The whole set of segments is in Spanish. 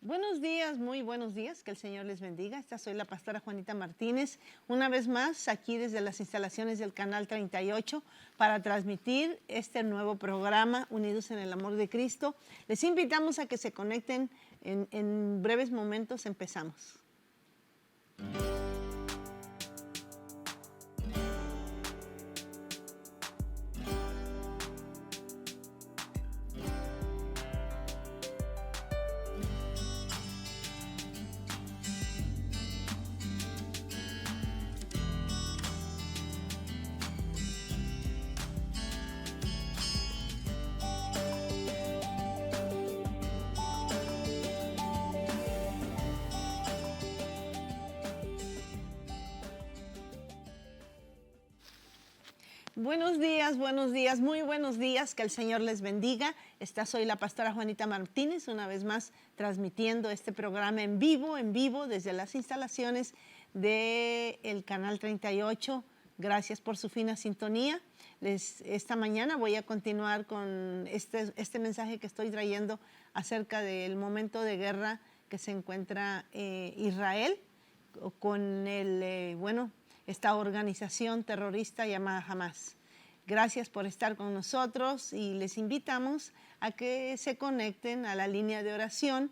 Buenos días, muy buenos días, que el Señor les bendiga. Esta soy la pastora Juanita Martínez, una vez más aquí desde las instalaciones del Canal 38 para transmitir este nuevo programa, Unidos en el Amor de Cristo. Les invitamos a que se conecten, en breves momentos empezamos. Buenos días, muy buenos días, que el Señor les bendiga. Esta soy la pastora Juanita Martínez, una vez más transmitiendo este programa en vivo desde las instalaciones del Canal 38. Gracias por su fina sintonía. Esta mañana voy a continuar con este mensaje que estoy trayendo acerca del momento de guerra que se encuentra Israel con esta organización terrorista llamada Hamas. Gracias por estar con nosotros y les invitamos a que se conecten a la línea de oración,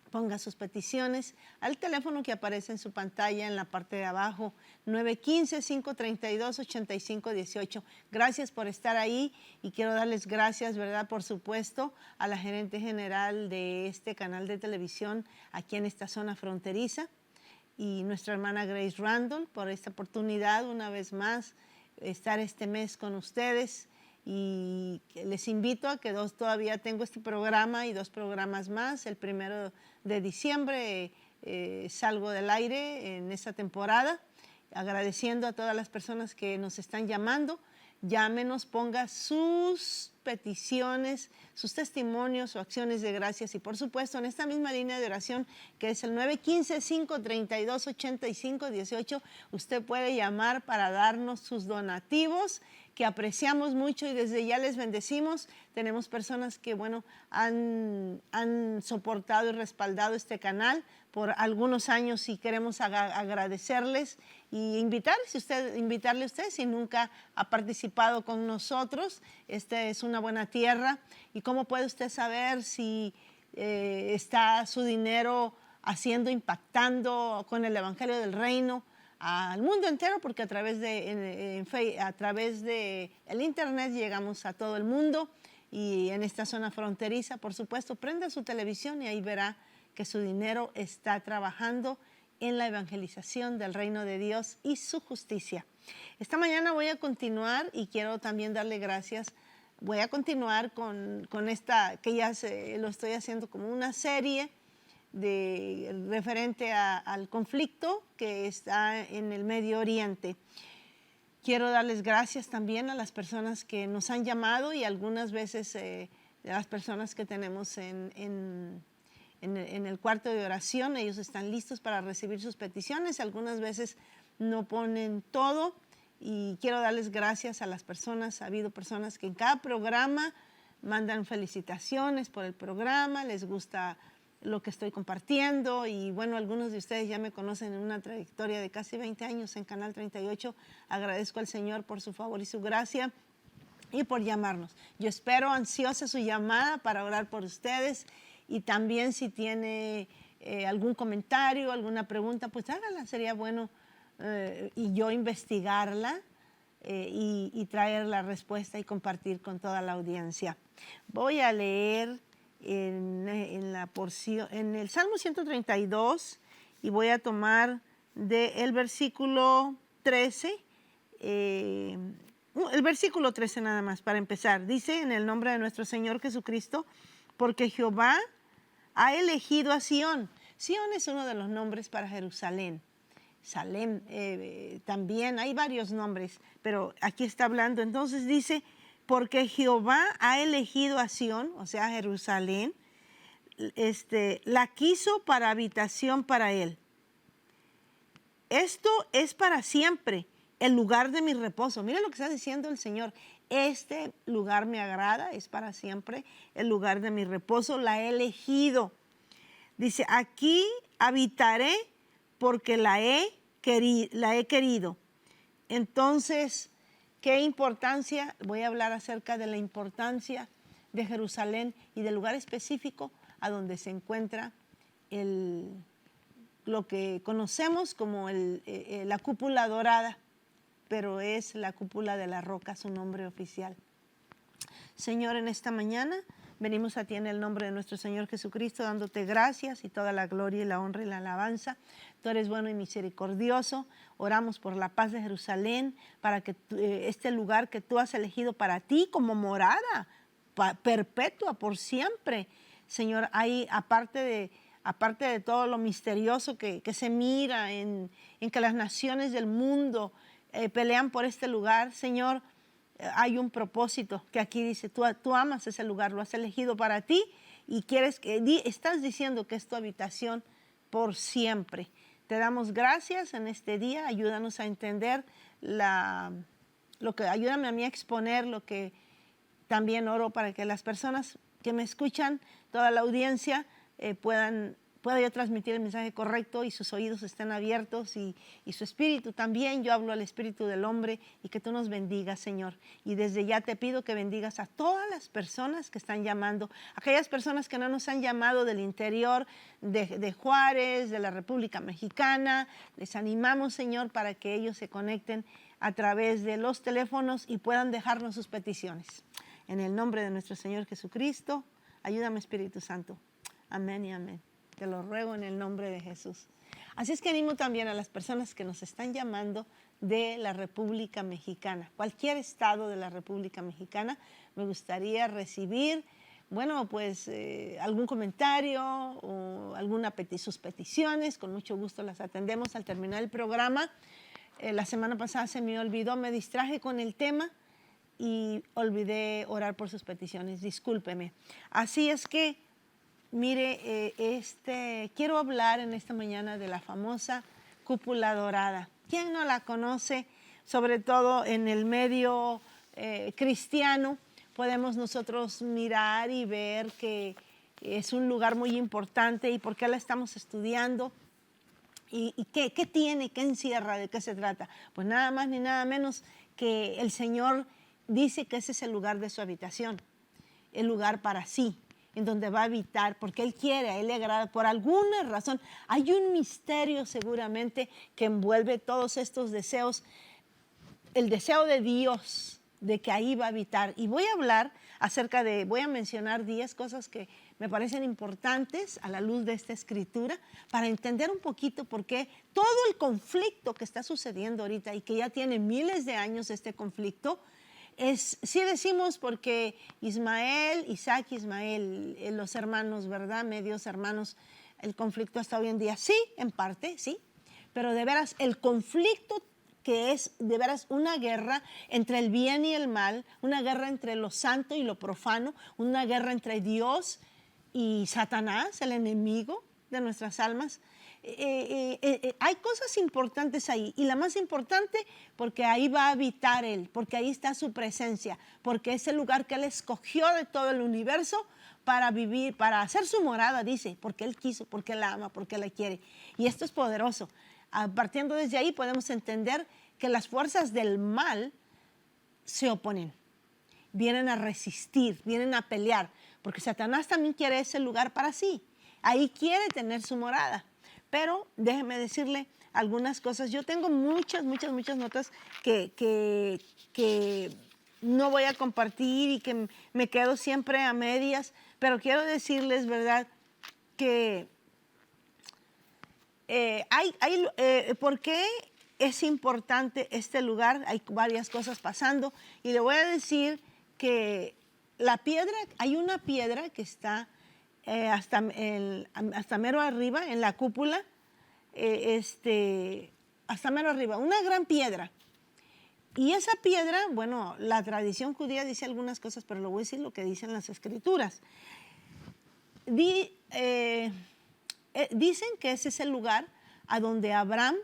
ponga sus peticiones al teléfono que aparece en su pantalla en la parte de abajo, 915-532-8518. Gracias por estar ahí y quiero darles gracias, ¿verdad? Por supuesto, a la gerente general de este canal de televisión aquí en esta zona fronteriza, y nuestra hermana Grace Randall por esta oportunidad una vez más estar este mes con ustedes. Y les invito a que todavía tengo este programa y 2 programas más. El 1 de diciembre salgo del aire en esta temporada, agradeciendo a todas las personas que nos están llamando. Llámenos, ponga sus peticiones, sus testimonios o acciones de gracias, y por supuesto en esta misma línea de oración que es el 915-532-8518, usted puede llamar para darnos sus donativos, que apreciamos mucho y desde ya les bendecimos. Tenemos personas que, han soportado y respaldado este canal por algunos años y queremos agradecerles y invitarle a usted si nunca ha participado con nosotros. Esta es una buena tierra. ¿Y cómo puede usted saber si está su dinero impactando con el Evangelio del Reino al mundo entero? Porque a través de el internet llegamos a todo el mundo, y en esta zona fronteriza, por supuesto, prenda su televisión y ahí verá que su dinero está trabajando en la evangelización del reino de Dios y su justicia. Esta mañana voy a continuar y quiero también darle gracias. Voy a continuar con esta, que ya lo estoy haciendo como una serie referente al conflicto que está en el Medio Oriente. Quiero darles gracias también a las personas que nos han llamado y algunas veces de las personas que tenemos en el cuarto de oración. Ellos están listos para recibir sus peticiones. Algunas veces no ponen todo y quiero darles gracias a las personas. Ha habido personas que en cada programa mandan felicitaciones por el programa, les gusta lo que estoy compartiendo y algunos de ustedes ya me conocen en una trayectoria de casi 20 años en Canal 38. Agradezco al Señor por su favor y su gracia y por llamarnos. Yo espero ansiosa su llamada para orar por ustedes, y también si tiene algún comentario, alguna pregunta, pues hágala. Sería bueno y yo investigarla y traer la respuesta y compartir con toda la audiencia. Voy a leer en el Salmo 132 y voy a tomar del versículo 13, el versículo 13 nada más para empezar. Dice: en el nombre de nuestro Señor Jesucristo, porque Jehová ha elegido a Sión. Sión es uno de los nombres para Jerusalén. Salem, también hay varios nombres, pero aquí está hablando. Entonces dice: porque Jehová ha elegido a Sión, o sea, Jerusalén, la quiso para habitación para él. Esto es para siempre, el lugar de mi reposo. Mira lo que está diciendo el Señor. Este lugar me agrada, es para siempre el lugar de mi reposo. La he elegido. Dice, aquí habitaré porque la he querido. Entonces, ¿qué importancia? Voy a hablar acerca de la importancia de Jerusalén y del lugar específico a donde se encuentra lo que conocemos como la cúpula dorada, pero es la cúpula de la roca, su nombre oficial. Señor, en esta mañana venimos a ti en el nombre de nuestro Señor Jesucristo, dándote gracias y toda la gloria y la honra y la alabanza. Tú eres bueno y misericordioso. Oramos por la paz de Jerusalén, para que este lugar que tú has elegido para ti como morada perpetua por siempre. Señor, hay aparte de todo lo misterioso que se mira en que las naciones del mundo pelean por este lugar, Señor, hay un propósito que aquí dice, tú amas ese lugar, lo has elegido para ti y estás diciendo que es tu habitación por siempre. Te damos gracias en este día, ayúdanos a entender ayúdame a mí a exponer lo que también oro para que las personas que me escuchan, toda la audiencia, pueda yo transmitir el mensaje correcto y sus oídos estén abiertos y su espíritu también. Yo hablo al espíritu del hombre y que tú nos bendigas, Señor. Y desde ya te pido que bendigas a todas las personas que están llamando, aquellas personas que no nos han llamado del interior de Juárez, de la República Mexicana. Les animamos, Señor, para que ellos se conecten a través de los teléfonos y puedan dejarnos sus peticiones. En el nombre de nuestro Señor Jesucristo, ayúdame, Espíritu Santo. Amén y amén. Te lo ruego en el nombre de Jesús. Así es que animo también a las personas que nos están llamando de la República Mexicana, cualquier estado de la República Mexicana. Me gustaría recibir, algún comentario o sus peticiones. Con mucho gusto las atendemos al terminar el programa. La semana pasada se me olvidó, me distraje con el tema y olvidé orar por sus peticiones. Discúlpeme. Así es que, mire, quiero hablar en esta mañana de la famosa cúpula dorada. ¿Quién no la conoce? Sobre todo en el medio cristiano, podemos nosotros mirar y ver que es un lugar muy importante y por qué la estamos estudiando. ¿Y qué tiene, qué encierra, de qué se trata? Pues nada más ni nada menos que el Señor dice que ese es el lugar de su habitación, el lugar para sí, en donde va a habitar, porque Él quiere, a Él le agrada, por alguna razón. Hay un misterio seguramente que envuelve todos estos deseos, el deseo de Dios de que ahí va a habitar. Y voy a mencionar 10 cosas que me parecen importantes a la luz de esta escritura para entender un poquito por qué todo el conflicto que está sucediendo ahorita y que ya tiene miles de años este conflicto, sí decimos porque Isaac y Ismael, los hermanos, ¿verdad? Medios hermanos, el conflicto hasta hoy en día. Sí, en parte, sí, pero de veras el conflicto que es de veras una guerra entre el bien y el mal, una guerra entre lo santo y lo profano, una guerra entre Dios y Satanás, el enemigo de nuestras almas. Hay cosas importantes ahí, y la más importante porque ahí va a habitar Él, porque ahí está su presencia, porque es el lugar que Él escogió de todo el universo para vivir, para hacer su morada, dice, porque Él quiso, porque Él la ama, porque Él la quiere. Y esto es poderoso. Partiendo desde ahí podemos entender que las fuerzas del mal se oponen, vienen a resistir, vienen a pelear, porque Satanás también quiere ese lugar para sí, ahí quiere tener su morada. Pero déjeme decirle algunas cosas. Yo tengo muchas notas que no voy a compartir y que me quedo siempre a medias, pero quiero decirles, ¿verdad?, que ¿por qué es importante este lugar? Hay varias cosas pasando y le voy a decir que hay una piedra que está hasta mero arriba en la cúpula, hasta mero arriba, una gran piedra. Y esa piedra, bueno, la tradición judía dice algunas cosas, pero le voy a decir lo que dicen las escrituras. Dicen que ese es el lugar a donde Abraham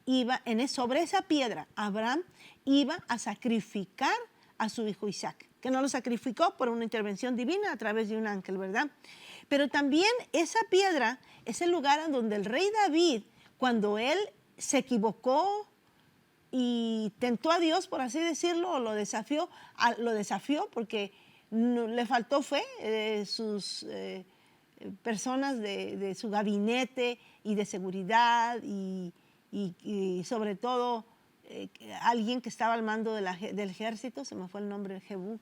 iba, sobre esa piedra, Abraham iba a sacrificar a su hijo Isaac, que no lo sacrificó por una intervención divina a través de un ángel, ¿verdad? Pero también esa piedra es el lugar en donde el rey David, cuando él se equivocó y tentó a Dios, por así decirlo, o lo desafió porque le faltó fe, sus personas de su gabinete y de seguridad y sobre todo alguien que estaba al mando del ejército, se me fue el nombre, Jebú,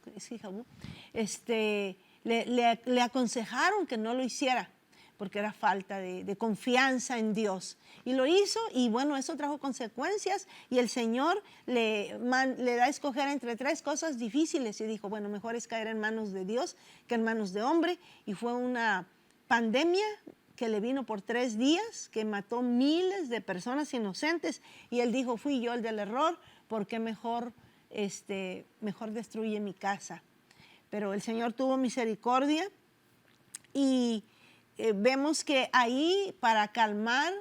le aconsejaron que no lo hiciera porque era falta de confianza en Dios. Y lo hizo y bueno, eso trajo consecuencias y el Señor le da a escoger entre 3 cosas difíciles y dijo, bueno, mejor es caer en manos de Dios que en manos de hombre. Y fue una pandemia que le vino por 3 días, que mató miles de personas inocentes y él dijo, fui yo el del error, porque mejor destruye mi casa. Pero el Señor tuvo misericordia y vemos que ahí, para calmar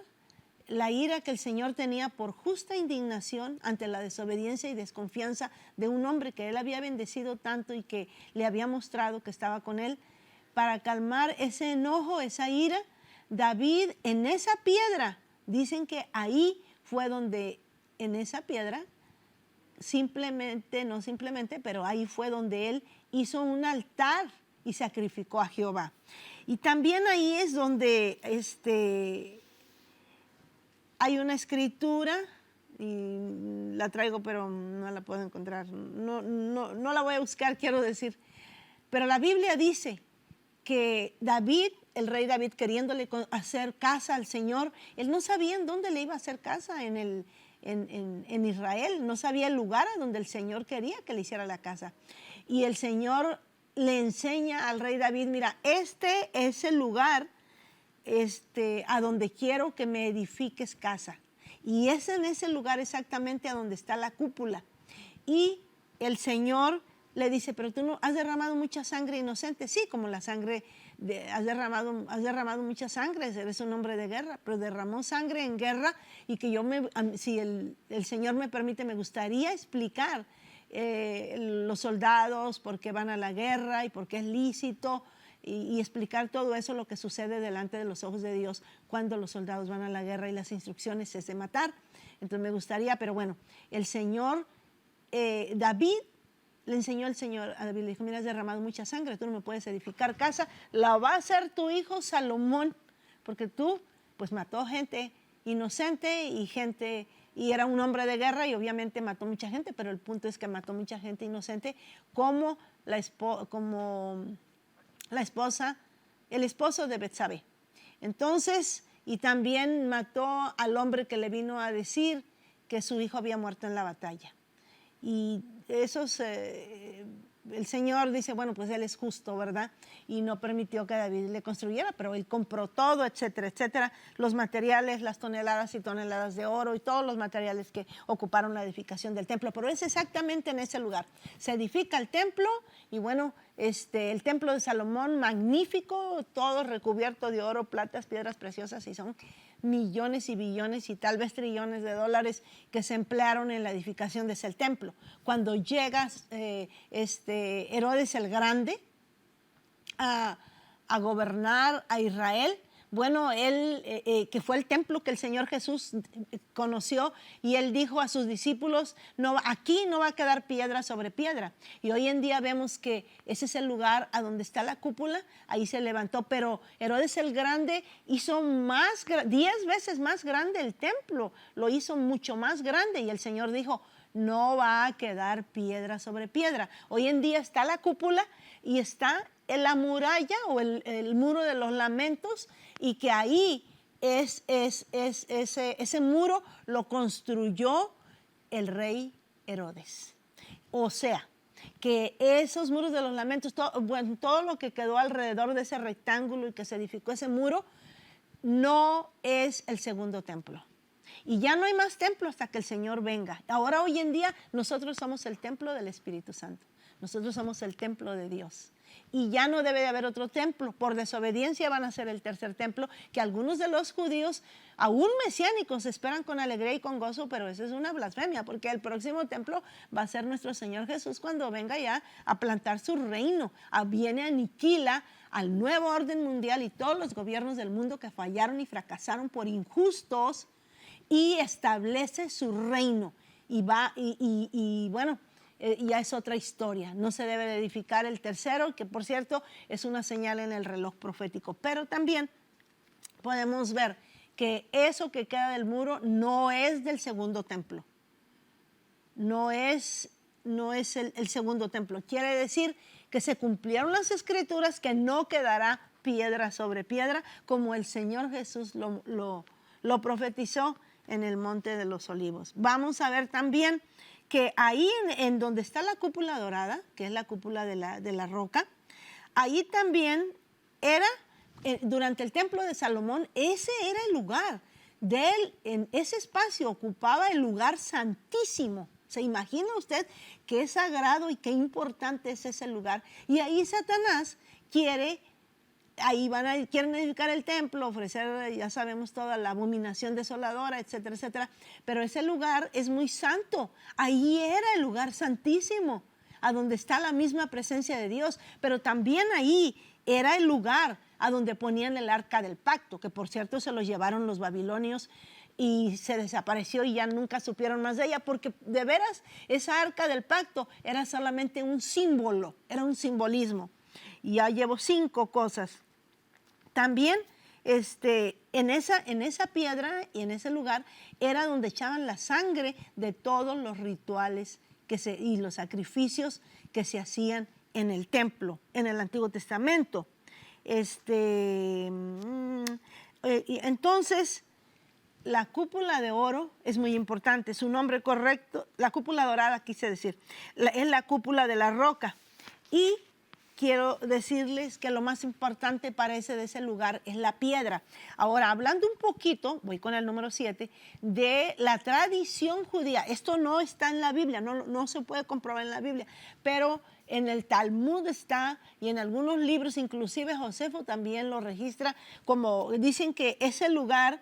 la ira que el Señor tenía por justa indignación ante la desobediencia y desconfianza de un hombre que él había bendecido tanto y que le había mostrado que estaba con él, para calmar ese enojo, esa ira, David en esa piedra, dicen que ahí fue donde, en esa piedra, no simplemente, pero ahí fue donde él hizo un altar y sacrificó a Jehová. Y también ahí es donde hay una escritura, y la traigo pero no la puedo encontrar, no la voy a buscar, quiero decir, pero la Biblia dice que David, el rey David, queriéndole hacer casa al Señor, él no sabía en dónde le iba a hacer casa en Israel, no sabía el lugar a donde el Señor quería que le hiciera la casa. Y el Señor le enseña al rey David, mira, este es el lugar a donde quiero que me edifiques casa. Y es en ese lugar exactamente a donde está la cúpula. Y el Señor le dice, pero tú no has derramado mucha sangre inocente. Sí, como la sangre, has derramado mucha sangre, eres un hombre de guerra, pero derramó sangre en guerra y que si el Señor me permite, me gustaría explicar los soldados por qué van a la guerra y por qué es lícito y explicar todo eso, lo que sucede delante de los ojos de Dios cuando los soldados van a la guerra y las instrucciones es de matar. Entonces me gustaría, pero bueno, el Señor, David, le enseñó el Señor a David, le dijo, mira, has derramado mucha sangre, tú no me puedes edificar casa, la va a hacer tu hijo Salomón, porque tú pues mató gente inocente y era un hombre de guerra y obviamente mató mucha gente, pero el punto es que mató mucha gente inocente como el esposo de Betsabé. Entonces, y también mató al hombre que le vino a decir que su hijo había muerto en la batalla. Y el Señor dice, bueno, pues Él es justo, ¿verdad? Y no permitió que David le construyera, pero Él compró todo, etcétera, etcétera. Los materiales, las toneladas y toneladas de oro y todos los materiales que ocuparon la edificación del templo. Pero es exactamente en ese lugar. Se edifica el templo y bueno, el templo de Salomón, magnífico, todo recubierto de oro, platas, piedras preciosas, y son millones y billones y tal vez trillones de dólares que se emplearon en la edificación de ese templo. Cuando llega Herodes el Grande a gobernar a Israel, bueno, él, que fue el templo que el Señor Jesús conoció, y él dijo a sus discípulos, no, aquí no va a quedar piedra sobre piedra. Y hoy en día vemos que ese es el lugar a donde está la cúpula, ahí se levantó, pero Herodes el Grande hizo 10 veces más grande el templo, lo hizo mucho más grande, y el Señor dijo, no va a quedar piedra sobre piedra. Hoy en día está la cúpula y está en la muralla o el muro de los lamentos, y que ahí ese muro lo construyó el rey Herodes. O sea, que esos muros de los lamentos, todo lo que quedó alrededor de ese rectángulo y que se edificó ese muro, no es el segundo templo. Y ya no hay más templo hasta que el Señor venga. Ahora, hoy en día, nosotros somos el templo del Espíritu Santo. Nosotros somos el templo de Dios. Y ya no debe de haber otro templo. Por desobediencia van a ser el tercer templo, que algunos de los judíos, aún mesiánicos, esperan con alegría y con gozo, pero eso es una blasfemia, porque el próximo templo va a ser nuestro Señor Jesús cuando venga ya a plantar su reino. Viene, aniquila al nuevo orden mundial y todos los gobiernos del mundo que fallaron y fracasaron por injustos, y establece su reino. Y bueno, ya es otra historia. No se debe de edificar el tercero, que por cierto es una señal en el reloj profético. Pero también podemos ver que eso que queda del muro no es del segundo templo. No es el segundo templo. Quiere decir que se cumplieron las escrituras, que no quedará piedra sobre piedra, como el Señor Jesús lo profetizó en el Monte de los Olivos. Vamos a ver también que ahí en donde está la cúpula dorada, que es la cúpula de la roca, ahí también era, durante el templo de Salomón, ese era el lugar de él. En ese espacio ocupaba el lugar santísimo. ¿Se imagina usted qué sagrado y qué importante es ese lugar? Y ahí Satanás quieren edificar el templo, ofrecer, ya sabemos, toda la abominación desoladora, etcétera, etcétera. Pero ese lugar es muy santo. Ahí era el lugar santísimo, a donde está la misma presencia de Dios. Pero también ahí era el lugar a donde ponían el arca del pacto, que por cierto se lo llevaron los babilonios y se desapareció y ya nunca supieron más de ella, porque de veras esa arca del pacto era solamente un símbolo, era un simbolismo. Y ya llevo 5 cosas. También en esa piedra y en ese lugar era donde echaban la sangre de todos los rituales y los sacrificios que se hacían en el templo, en el Antiguo Testamento. Entonces, la cúpula de oro es muy importante. Su nombre correcto, la cúpula dorada, quise decir, es la cúpula de la roca. Y quiero decirles que lo más importante parece de ese lugar es la piedra. Ahora, hablando un poquito, voy con el número 7, de la tradición judía. Esto no está en la Biblia, no se puede comprobar en la Biblia, pero en el Talmud está, y en algunos libros, inclusive Josefo también lo registra, como dicen que ese lugar,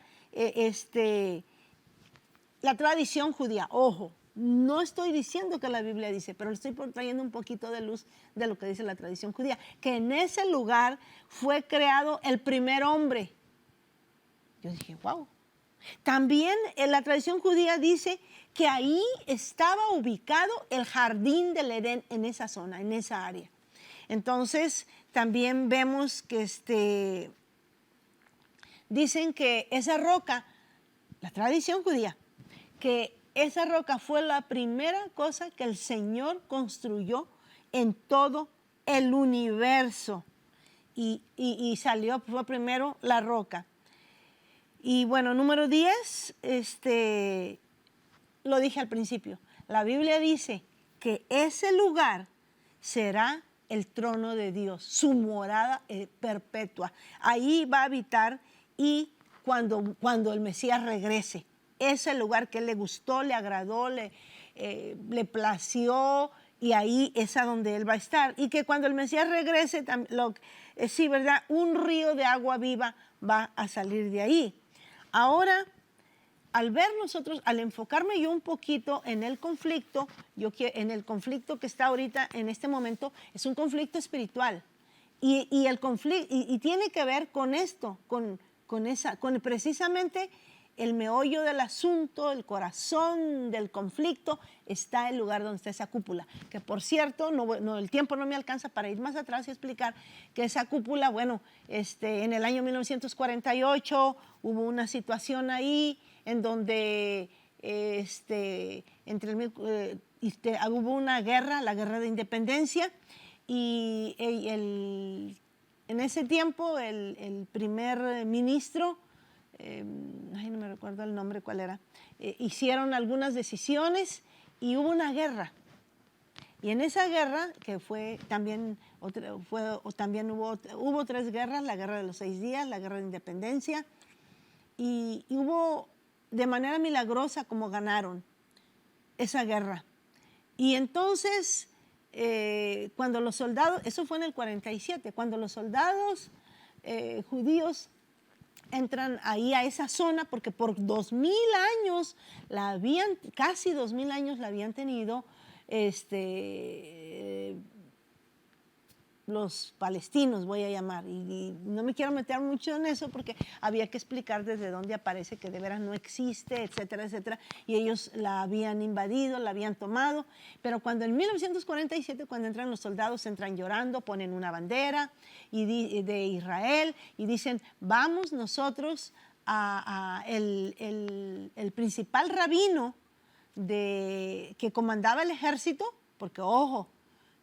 la tradición judía, ojo, no estoy diciendo que la Biblia dice, pero estoy trayendo un poquito de luz de lo que dice la tradición judía, que en ese lugar fue creado el primer hombre. Yo dije, wow. También en la tradición judía dice que ahí estaba ubicado el jardín del Edén, en esa zona, en esa área. Entonces, también vemos que dicen que esa roca, la tradición judía, que esa roca fue la primera cosa que el Señor construyó en todo el universo. Y salió, fue primero la roca. Y bueno, número 10, lo dije al principio. La Biblia dice que ese lugar será el trono de Dios, su morada perpetua. Ahí va a habitar, y cuando el Mesías regrese, ese lugar que le gustó, le agradó, le plació, y ahí es a donde él va a estar. Y que cuando el Mesías regrese, sí, ¿verdad? Un río de agua viva va a salir de ahí. Ahora, al enfocarme yo un poquito en el conflicto, en el conflicto que está ahorita en este momento, es un conflicto espiritual. Y el conflicto, y tiene que ver con esto, con precisamente el meollo del asunto, el corazón del conflicto, está el lugar donde está esa cúpula. Que por cierto, el tiempo no me alcanza para ir más atrás y explicar que esa cúpula, bueno, en el año 1948 hubo una situación ahí en donde hubo una guerra, la guerra de independencia, y en ese tiempo el primer ministro, no me recuerdo el nombre cuál era, hicieron algunas decisiones y hubo una guerra. Y en esa guerra, que fue también, hubo 3 guerras, la guerra de los 6 días, la guerra de independencia, y hubo de manera milagrosa como ganaron esa guerra. Y entonces, cuando los soldados, eso fue en el 47, cuando los soldados judíos entran ahí a esa zona, porque por 2000 años casi 2000 años la habían tenido los palestinos, voy a llamar, y no me quiero meter mucho en eso porque había que explicar desde dónde aparece que de veras no existe, etcétera, etcétera, y ellos la habían invadido, la habían tomado, pero cuando en 1947, cuando entran los soldados, entran llorando, ponen una bandera de Israel y dicen, vamos nosotros el principal rabino que comandaba el ejército, porque ojo,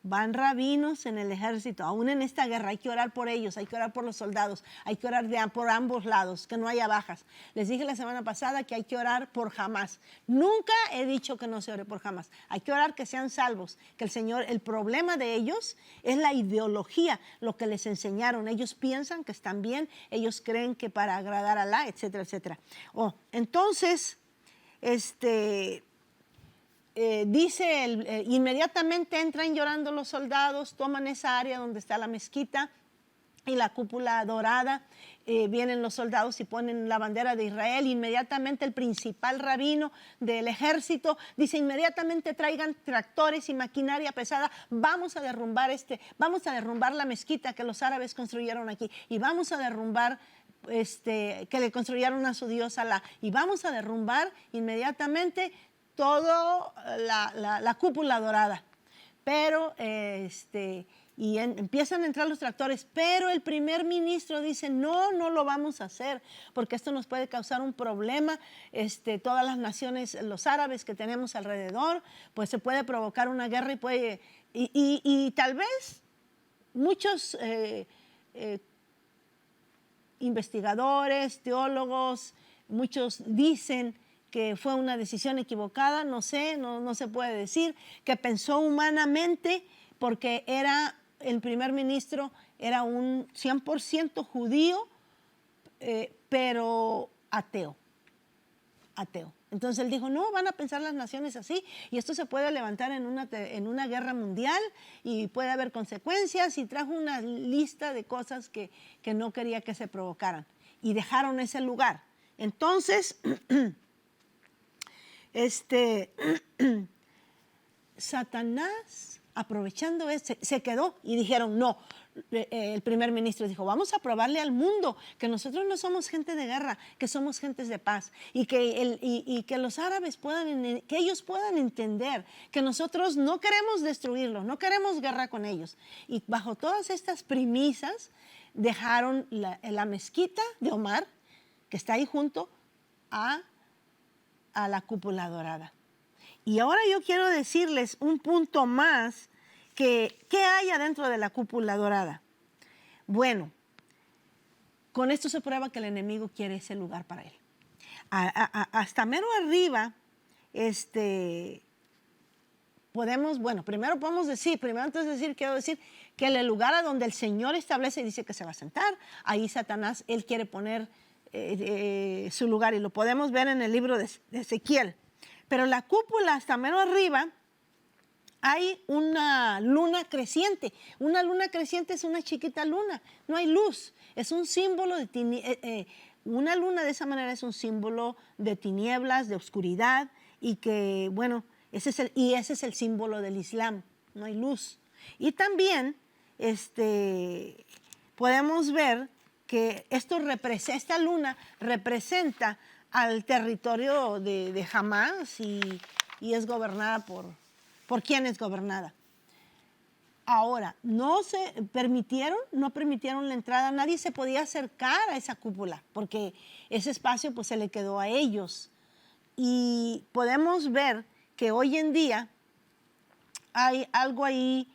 van rabinos en el ejército, aún en esta guerra hay que orar por ellos, hay que orar por los soldados, hay que orar por ambos lados, que no haya bajas. Les dije la semana pasada que hay que orar por Hamás. Nunca he dicho que no se ore por Hamás. Hay que orar que sean salvos, que el Señor, el problema de ellos es la ideología, lo que les enseñaron. Ellos piensan que están bien, ellos creen que para agradar a Alá, etcétera, etcétera. Entonces, dice, inmediatamente entran llorando los soldados, toman esa área donde está la mezquita y la cúpula dorada, vienen los soldados y ponen la bandera de Israel, inmediatamente el principal rabino del ejército dice, inmediatamente traigan tractores y maquinaria pesada, vamos a derrumbar la mezquita que los árabes construyeron aquí y vamos a derrumbar que le construyeron a su dios Alá y vamos a derrumbar inmediatamente todo la cúpula dorada. Pero, empiezan a entrar los tractores, pero el primer ministro dice, no lo vamos a hacer, porque esto nos puede causar un problema, todas las naciones, los árabes que tenemos alrededor, pues se puede provocar una guerra y tal vez muchos investigadores, teólogos, muchos dicen que fue una decisión equivocada, no sé, no se puede decir, que pensó humanamente porque el primer ministro era un 100% judío, pero ateo. Entonces él dijo, no, van a pensar las naciones así y esto se puede levantar en una guerra mundial y puede haber consecuencias y trajo una lista de cosas que no quería que se provocaran y dejaron ese lugar. Entonces, Satanás, aprovechando se quedó y dijeron, no, el primer ministro dijo, vamos a probarle al mundo que nosotros no somos gente de guerra, que somos gentes de paz y que los árabes que ellos puedan entender que nosotros no queremos destruirlos, no queremos guerra con ellos. Y bajo todas estas premisas dejaron la mezquita de Omar, que está ahí junto a la cúpula dorada. Y ahora yo quiero decirles un punto más ¿qué hay adentro de la cúpula dorada? Bueno, con esto se prueba que el enemigo quiere ese lugar para él. Hasta mero arriba, quiero decir que el lugar a donde el Señor establece y dice que se va a sentar, ahí Satanás, él quiere poner su lugar y lo podemos ver en el libro de Ezequiel. Pero la cúpula hasta mero arriba hay una luna creciente. Una luna creciente es una chiquita luna, no hay luz. Es un símbolo una luna de esa manera es un símbolo de tinieblas, de oscuridad y que, bueno, ese es el símbolo del Islam, no hay luz. Y también podemos ver que esta luna representa al territorio de Hamás y es gobernada por quién es gobernada. Ahora, no permitieron la entrada, nadie se podía acercar a esa cúpula porque ese espacio pues se le quedó a ellos. Y podemos ver que hoy en día hay algo ahí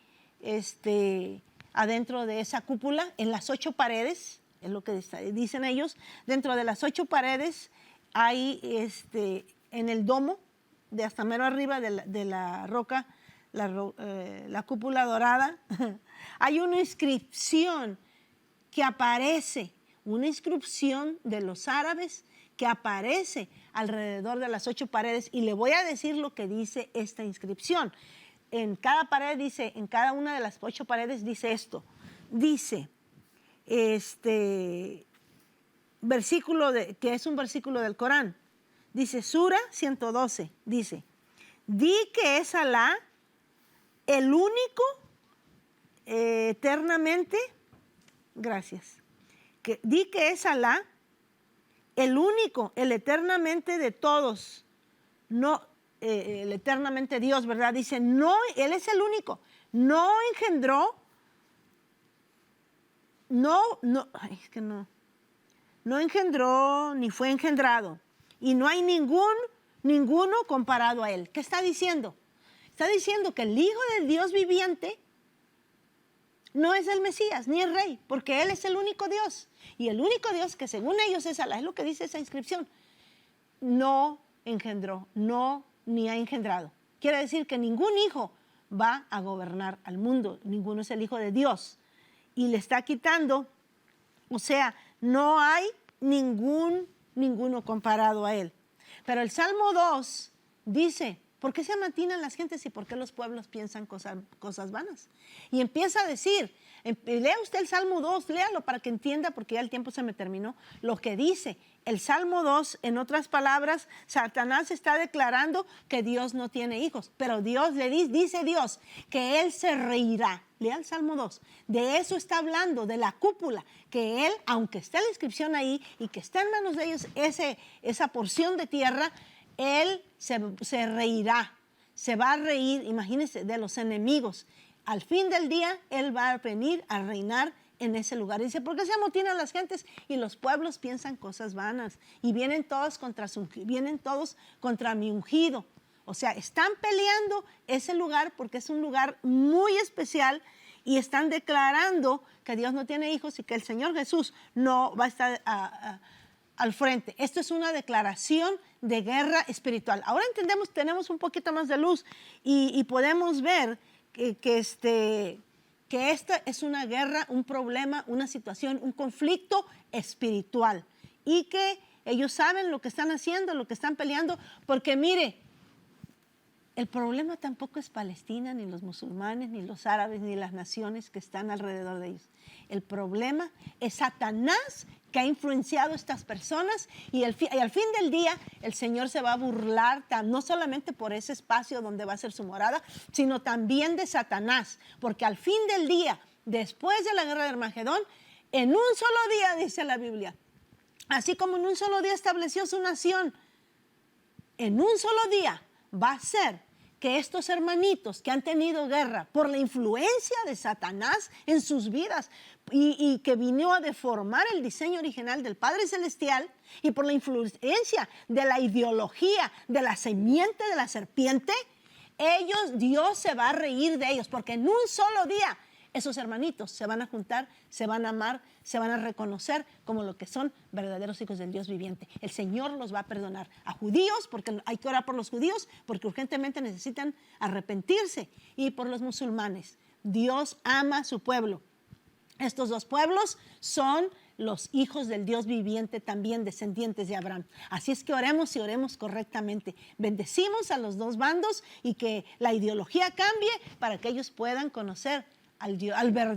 adentro de esa cúpula, en las 8 paredes, es lo que dicen ellos, dentro de las 8 paredes hay en el domo, de hasta mero arriba de la roca, la cúpula dorada, hay una inscripción que aparece, una inscripción de los árabes que aparece alrededor de las 8 paredes y le voy a decir lo que dice esta inscripción. En cada pared dice, en cada una de las 8 paredes dice esto, dice, versículo que es un versículo del Corán, dice Sura 112, dice, di que es Alá el único eternamente, gracias, di que es Alá, el único, el eternamente de todos, no, el eternamente Dios, ¿verdad? Dice, no, Él es el único, no engendró, no engendró ni fue engendrado, y no hay ninguno comparado a Él. ¿Qué está diciendo? Está diciendo que el Hijo del Dios viviente no es el Mesías, ni el Rey, porque Él es el único Dios. Y el único Dios que según ellos es Alá, es lo que dice esa inscripción, no engendró, ni ha engendrado. Quiere decir que ningún hijo va a gobernar al mundo, ninguno es el Hijo de Dios. Y le está quitando, o sea, no hay ninguno comparado a Él. Pero el Salmo 2 dice, ¿por qué se amotinan las gentes y por qué los pueblos piensan cosas vanas? Y empieza a decir, lea usted el Salmo 2, léalo para que entienda, porque ya el tiempo se me terminó, lo que dice el Salmo 2, en otras palabras, Satanás está declarando que Dios no tiene hijos, pero Dios le dice Dios que Él se reirá. Lea el Salmo 2, de eso está hablando, de la cúpula, que Él, aunque esté la inscripción ahí y que está en manos de ellos esa porción de tierra, Él se reirá, se va a reír, imagínense, de los enemigos. Al fin del día, Él va a venir a reinar en ese lugar. Dice, ¿por qué se amotinan las gentes y los pueblos piensan cosas vanas? Y vienen todos contra mi ungido. O sea, están peleando ese lugar porque es un lugar muy especial y están declarando que Dios no tiene hijos y que el Señor Jesús no va a estar al frente. Esto es una declaración de guerra espiritual. Ahora entendemos, tenemos un poquito más de luz y podemos ver que esta es una guerra, un problema, una situación, un conflicto espiritual. Y que ellos saben lo que están haciendo, lo que están peleando, porque mire, el problema tampoco es Palestina, ni los musulmanes, ni los árabes, ni las naciones que están alrededor de ellos. El problema es Satanás, que ha influenciado a estas personas, y al fin del día el Señor se va a burlar no solamente por ese espacio donde va a ser su morada, sino también de Satanás, porque al fin del día, después de la guerra de Armagedón, en un solo día, dice la Biblia, así como en un solo día estableció su nación, en un solo día va a ser que estos hermanitos que han tenido guerra por la influencia de Satanás en sus vidas y que vino a deformar el diseño original del Padre Celestial, y por la influencia de la ideología de la simiente de la serpiente, Dios se va a reír de ellos, porque en un solo día esos hermanitos se van a juntar, se van a amar, se van a reconocer como lo que son verdaderos hijos del Dios viviente. El Señor los va a perdonar a judíos, porque hay que orar por los judíos, porque urgentemente necesitan arrepentirse, y por los musulmanes. Dios ama a su pueblo. Estos dos pueblos son los hijos del Dios viviente, también descendientes de Abraham. Así es que oremos y oremos correctamente. Bendecimos a los dos bandos y que la ideología cambie para que ellos puedan conocer al verdadero